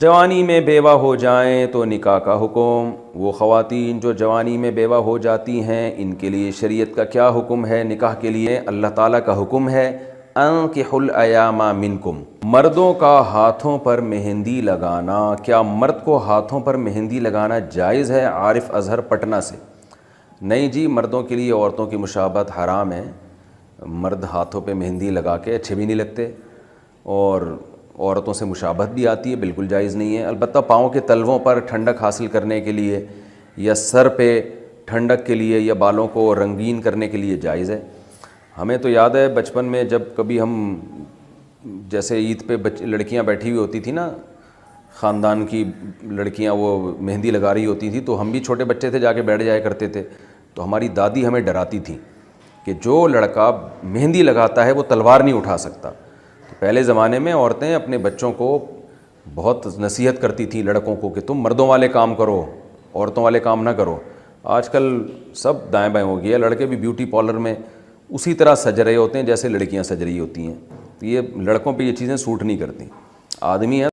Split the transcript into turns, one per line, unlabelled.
جوانی میں بیوہ ہو جائیں تو نکاح کا حکم۔ وہ خواتین جو جوانی میں بیوہ ہو جاتی ہیں ان کے لیے شریعت کا کیا حکم ہے؟ نکاح کے لیے اللہ تعالیٰ کا حکم ہے انکحوا الایام منکم، مردوں کا ہاتھوں پر مہندی لگانا۔ کیا مرد کو ہاتھوں پر مہندی لگانا جائز ہے؟ عارف اظہر پٹنہ سے۔ نہیں جی، مردوں کے لیے عورتوں کی مشابہت حرام ہے۔ مرد ہاتھوں پہ مہندی لگا کے اچھے بھی نہیں لگتے، اور عورتوں سے مشابہت بھی آتی ہے، بالکل جائز نہیں ہے۔ البتہ پاؤں کے تلووں پر ٹھنڈک حاصل کرنے کے لیے یا سر پہ ٹھنڈک کے لیے یا بالوں کو رنگین کرنے کے لیے جائز ہے۔ ہمیں تو یاد ہے بچپن میں جب کبھی ہم جیسے عید پہ لڑکیاں بیٹھی ہوئی ہوتی تھی نا، خاندان کی لڑکیاں وہ مہندی لگا رہی ہوتی تھی، تو ہم بھی چھوٹے بچے تھے، جا کے بیٹھ جایا کرتے تھے، تو ہماری دادی ہمیں ڈراتی تھی کہ جو لڑکا مہندی لگاتا ہے وہ تلوار نہیں اٹھا سکتا۔ تو پہلے زمانے میں عورتیں اپنے بچوں کو بہت نصیحت کرتی تھیں، لڑکوں کو، کہ تم مردوں والے کام کرو، عورتوں والے کام نہ کرو۔ آج کل سب دائیں بائیں ہو گیا، لڑکے بھی بیوٹی پارلر میں اسی طرح سج رہے ہوتے ہیں جیسے لڑکیاں سج رہی ہوتی ہیں۔ تو یہ لڑکوں پہ یہ چیزیں سوٹ نہیں کرتی۔ آدمی ہے